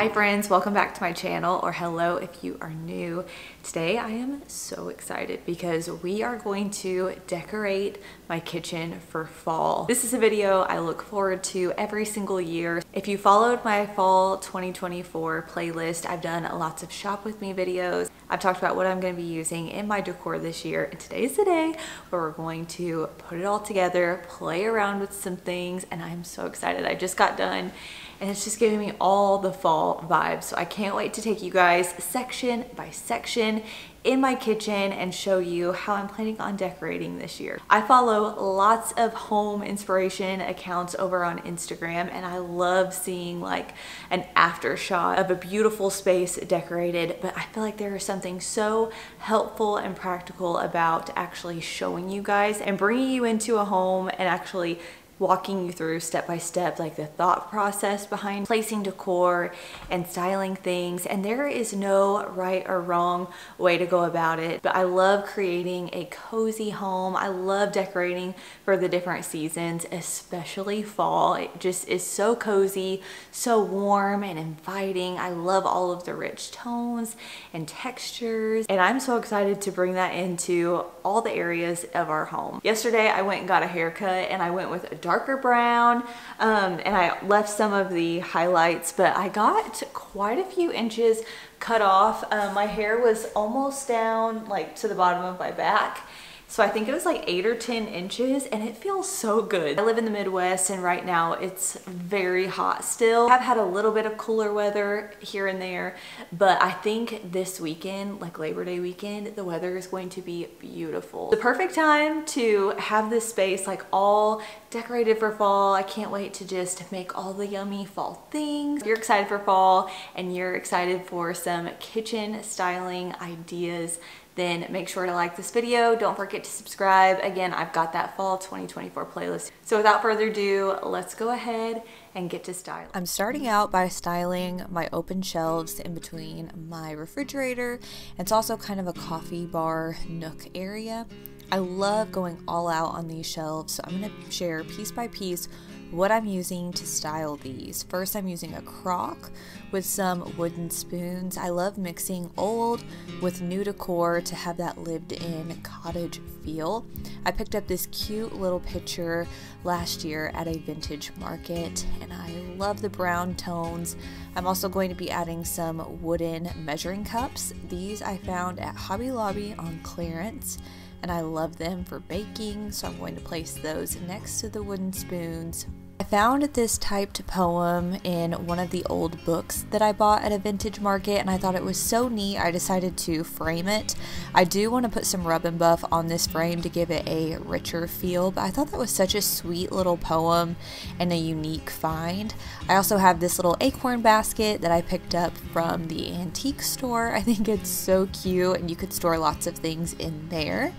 Hi friends, welcome back to my channel, or hello if you are new. Today I am so excited because we are going to decorate my kitchen for fall. This is a video I look forward to every single year. If you followed my fall 2024 playlist, I've done lots of shop with me videos. I've talked about what I'm going to be using in my decor this year, and today's the day where we're going to put it all together, play around with some things, and I'm so excited. I just got done and it's just giving me all the fall vibes. So I can't wait to take you guys section by section in my kitchen and show you how I'm planning on decorating this year. I follow lots of home inspiration accounts over on Instagram, and I love seeing like an after shot of a beautiful space decorated, but I feel like there is something so helpful and practical about actually showing you guys and bringing you into a home and actually walking you through step by step, like the thought process behind placing decor and styling things. And there is no right or wrong way to go about it, but I love creating a cozy home. I love decorating for the different seasons, especially fall. It just is so cozy, so warm and inviting. I love all of the rich tones and textures, and I'm so excited to bring that into all the areas of our home. Yesterday I went and got a haircut, and I went with a darker brown, and I left some of the highlights, but I got quite a few inches cut off. My hair was almost down like to the bottom of my back. So I think it was like 8 or 10 inches, and it feels so good. I live in the Midwest, and right now it's very hot still. I've had a little bit of cooler weather here and there, but I think this weekend, like Labor Day weekend, the weather is going to be beautiful. The perfect time to have this space like all decorated for fall. I can't wait to just make all the yummy fall things. If you're excited for fall and you're excited for some kitchen styling ideas, then make sure to like this video. Don't forget to subscribe. Again, I've got that fall 2024 playlist. So without further ado, let's go ahead and get to styling. I'm starting out by styling my open shelves in between my refrigerator. It's also kind of a coffee bar nook area. I love going all out on these shelves, so I'm going to share piece by piece what I'm using to style these. First, I'm using a crock with some wooden spoons. I love mixing old with new decor to have that lived-in cottage feel. I picked up this cute little pitcher last year at a vintage market, and I love the brown tones. I'm also going to be adding some wooden measuring cups. These I found at Hobby Lobby on clearance, and I love them for baking, so I'm going to place those next to the wooden spoons. I found this typed poem in one of the old books that I bought at a vintage market, and I thought it was so neat I decided to frame it. I do want to put some rub and buff on this frame to give it a richer feel, but I thought that was such a sweet little poem and a unique find. I also have this little acorn basket that I picked up from the antique store. I think it's so cute, and you could store lots of things in there.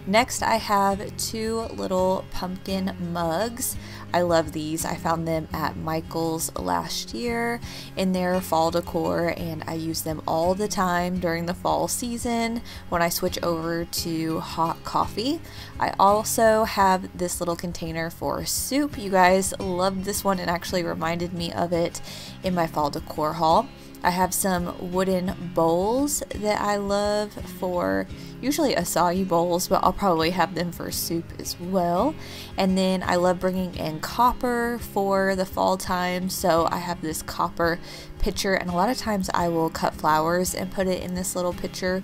Next, I have 2 little pumpkin mugs. I love these. I found them at Michael's last year in their fall decor, and I use them all the time during the fall season when I switch over to hot coffee. I also have this little container for soup. You guys loved this one and actually reminded me of it in my fall decor haul. I have some wooden bowls that I love for usually acai bowls, but I'll probably have them for soup as well. And then I love bringing in copper for the fall time, so I have this copper pitcher, and a lot of times I will cut flowers and put it in this little pitcher.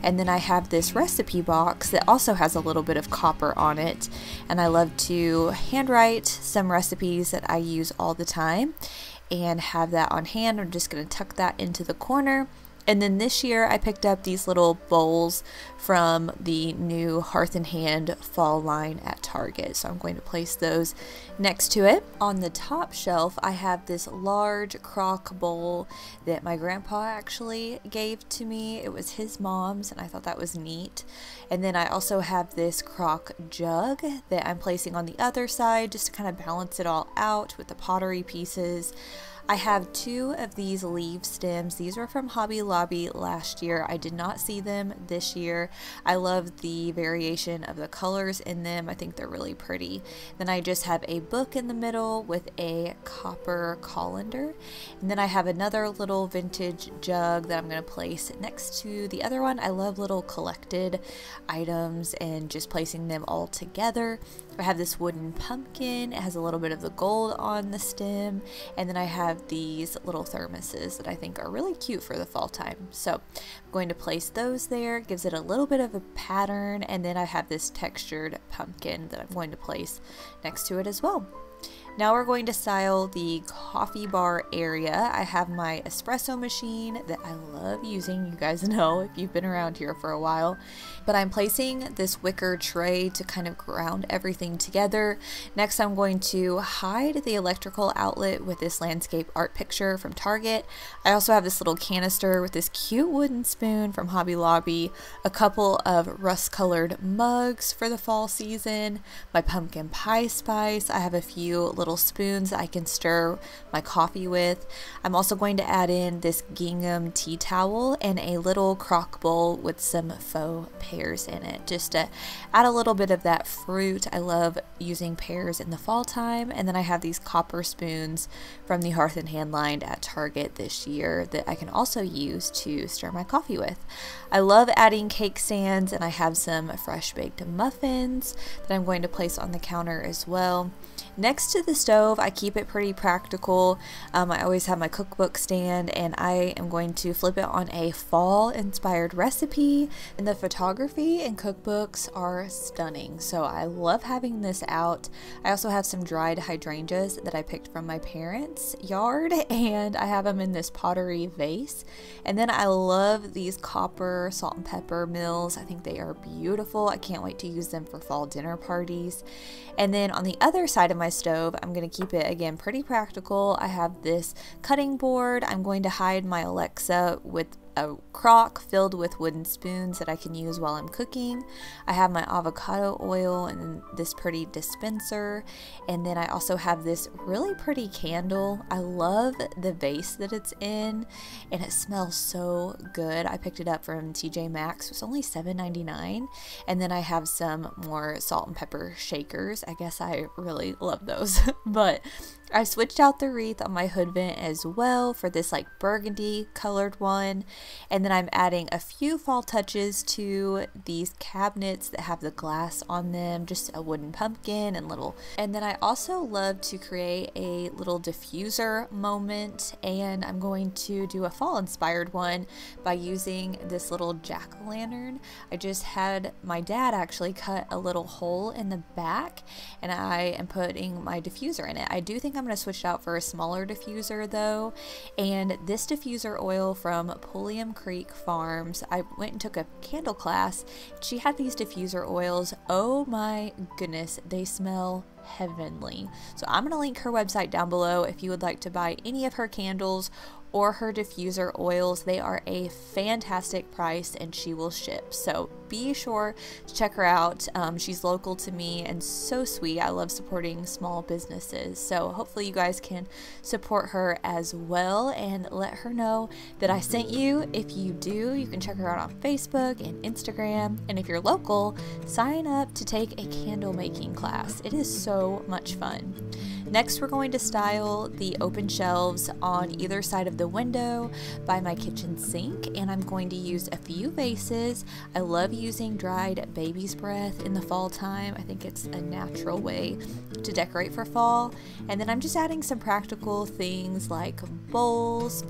And then I have this recipe box that also has a little bit of copper on it, and I love to handwrite some recipes that I use all the time and have that on hand. I'm just going to tuck that into the corner. And then this year I picked up these little bowls from the new Hearth and Hand fall line at Target. So I'm going to place those next to it. On the top shelf, I have this large crock bowl that my grandpa actually gave to me. It was his mom's, and I thought that was neat. And then I also have this crock jug that I'm placing on the other side just to kind of balance it all out with the pottery pieces. I have 2 of these leaf stems. These were from Hobby Lobby last year. I did not see them this year. I love the variation of the colors in them. I think they're really pretty. Then I just have a book in the middle with a copper colander. And then I have another little vintage jug that I'm going to place next to the other one. I love little collected items and just placing them all together. I have this wooden pumpkin. It has a little bit of the gold on the stem. And then I have these little thermoses that I think are really cute for the fall time. So I'm going to place those there. It gives it a little bit of a pattern. And then I have this textured pumpkin that I'm going to place next to it as well. Now we're going to style the coffee bar area. I have my espresso machine that I love using. You guys know if you've been around here for a while. But I'm placing this wicker tray to kind of ground everything together. Next, I'm going to hide the electrical outlet with this landscape art picture from Target. I also have this little canister with this cute wooden spoon from Hobby Lobby, a couple of rust-colored mugs for the fall season, my pumpkin pie spice. I have a few little spoons that I can stir my coffee with. I'm also going to add in this gingham tea towel and a little crock bowl with some faux pears in it, just to add a little bit of that fruit. I love using pears in the fall time. And then I have these copper spoons from the Hearth and Hand line at Target this year that I can also use to stir my coffee with. I love adding cake stands, and I have some fresh baked muffins that I'm going to place on the counter as well. Next to the stove, I keep it pretty practical. I always have my cookbook stand, and I am going to flip it on a fall inspired recipe. And the photography and cookbooks are stunning, so I love having this out. I also have some dried hydrangeas that I picked from my parents' yard, and I have them in this pottery vase. And then I love these copper salt and pepper mills. I think they are beautiful. I can't wait to use them for fall dinner parties. And then on the other side of my stove, I'm going to keep it again pretty practical. I have this cutting board. I'm going to hide my Alexa with a crock filled with wooden spoons that I can use while I'm cooking. I have my avocado oil and this pretty dispenser, and then I also have this really pretty candle. I love the vase that it's in, and it smells so good. I picked it up from TJ Maxx. It was only $7.99. And then I have some more salt and pepper shakers. I guess I really love those. But I switched out the wreath on my hood vent as well for this like burgundy colored one. And then I'm adding a few fall touches to these cabinets that have the glass on them, just a wooden pumpkin and little. And then I also love to create a little diffuser moment, and I'm going to do a fall inspired one by using this little jack-o'-lantern. I just had my dad actually cut a little hole in the back, and I am putting my diffuser in it. I do think I'm going to switch out for a smaller diffuser though, and this diffuser oil from Pulliam Creek Farms, I went and took a candle class. She had these diffuser oils. Oh my goodness, they smell heavenly. So I'm going to link her website down below if you would like to buy any of her candles or her diffuser oils. They are a fantastic price and she will ship, so be sure to check her out. She's local to me and so sweet. I love supporting small businesses, so hopefully you guys can support her as well and let her know that I sent you. If you do, you can check her out on Facebook and Instagram, and if you're local, sign up to take a candle making class. It is so much fun. Next, we're going to style the open shelves on either side of the window by my kitchen sink, and I'm going to use a few vases. I love using dried baby's breath in the fall time. I think it's a natural way to decorate for fall. And then I'm just adding some practical things like bowls,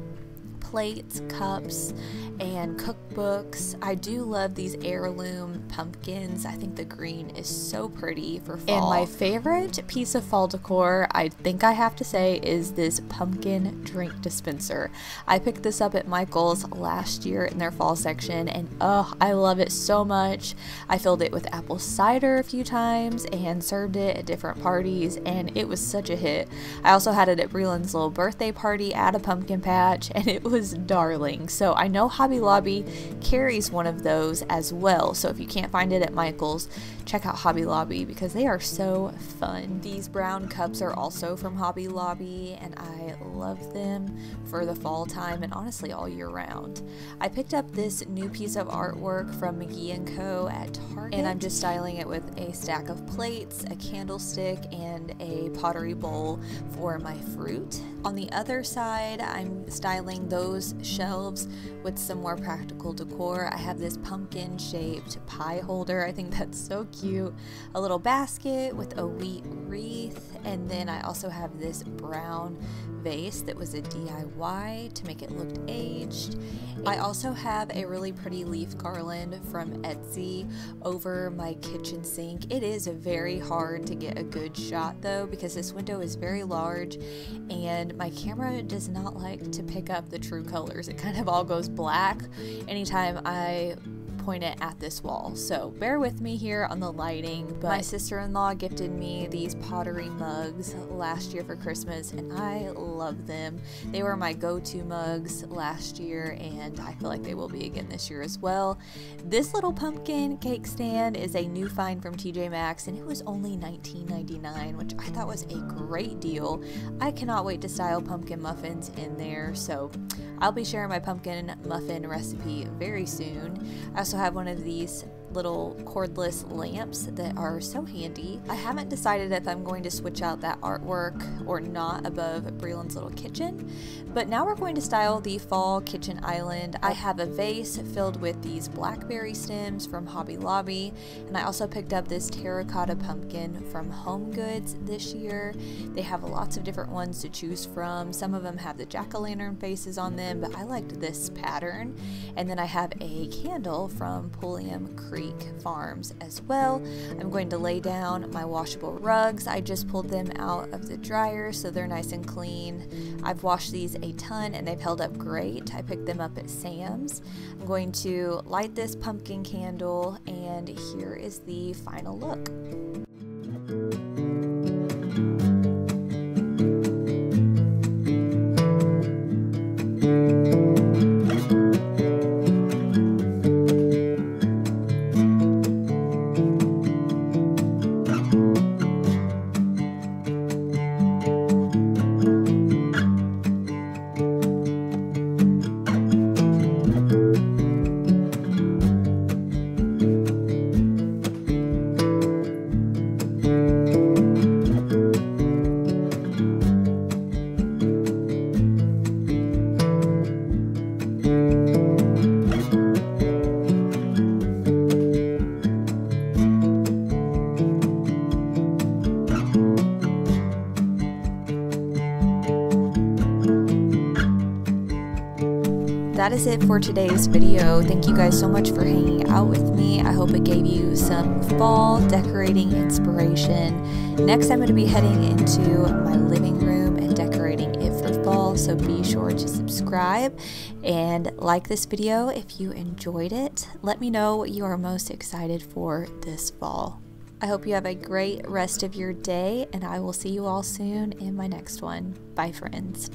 plates, cups, and cookbooks. I do love these heirloom pumpkins. I think the green is so pretty for fall. And my favorite piece of fall decor, I think I have to say, is this pumpkin drink dispenser. I picked this up at Michael's last year in their fall section, and oh, I love it so much. I filled it with apple cider a few times and served it at different parties, and it was such a hit. I also had it at Breland's little birthday party at a pumpkin patch, and it was was darling. So I know Hobby Lobby carries one of those as well. So if you can't find it at Michael's, check out Hobby Lobby because they are so fun. These brown cups are also from Hobby Lobby and I love them for the fall time and honestly all year round. I picked up this new piece of artwork from McGee & Co. at Target and I'm just styling it with a stack of plates, a candlestick, and a pottery bowl for my fruit. On the other side, I'm styling those shelves with some more practical decor. I have this pumpkin shaped pie holder. I think that's so cute. A little basket with a wheat wreath, and then I also have this brown vase that was a DIY to make it look aged. I also have a really pretty leaf garland from Etsy over my kitchen sink. It is very hard to get a good shot though because this window is very large and my camera does not like to pick up the true colors. It kind of all goes black anytime I point it at this wall, so bear with me here on the lighting. But my sister-in-law gifted me these pottery mugs last year for Christmas and I love them. They were my go-to mugs last year and I feel like they will be again this year as well. This little pumpkin cake stand is a new find from TJ Maxx and it was only $19.99, which I thought was a great deal. I cannot wait to style pumpkin muffins in there, so I'll be sharing my pumpkin muffin recipe very soon. I also have one of these little cordless lamps that are so handy. I haven't decided if I'm going to switch out that artwork or not above Breland's little kitchen, but now we're going to style the fall kitchen island. I have a vase filled with these blackberry stems from Hobby Lobby, and I also picked up this terracotta pumpkin from Home Goods this year. They have lots of different ones to choose from. Some of them have the jack-o'-lantern faces on them, but I liked this pattern. And then I have a candle from Pulliam Creek Farms as well. I'm going to lay down my washable rugs. I just pulled them out of the dryer so they're nice and clean. I've washed these a ton and they've held up great. I picked them up at Sam's. I'm going to light this pumpkin candle and here is the final look. That is it for today's video. Thank you guys so much for hanging out with me. I hope it gave you some fall decorating inspiration. Next, I'm going to be heading into my living room and decorating it for fall, so be sure to subscribe and like this video if you enjoyed it. Let me know what you are most excited for this fall. I hope you have a great rest of your day, and I will see you all soon in my next one. Bye, friends.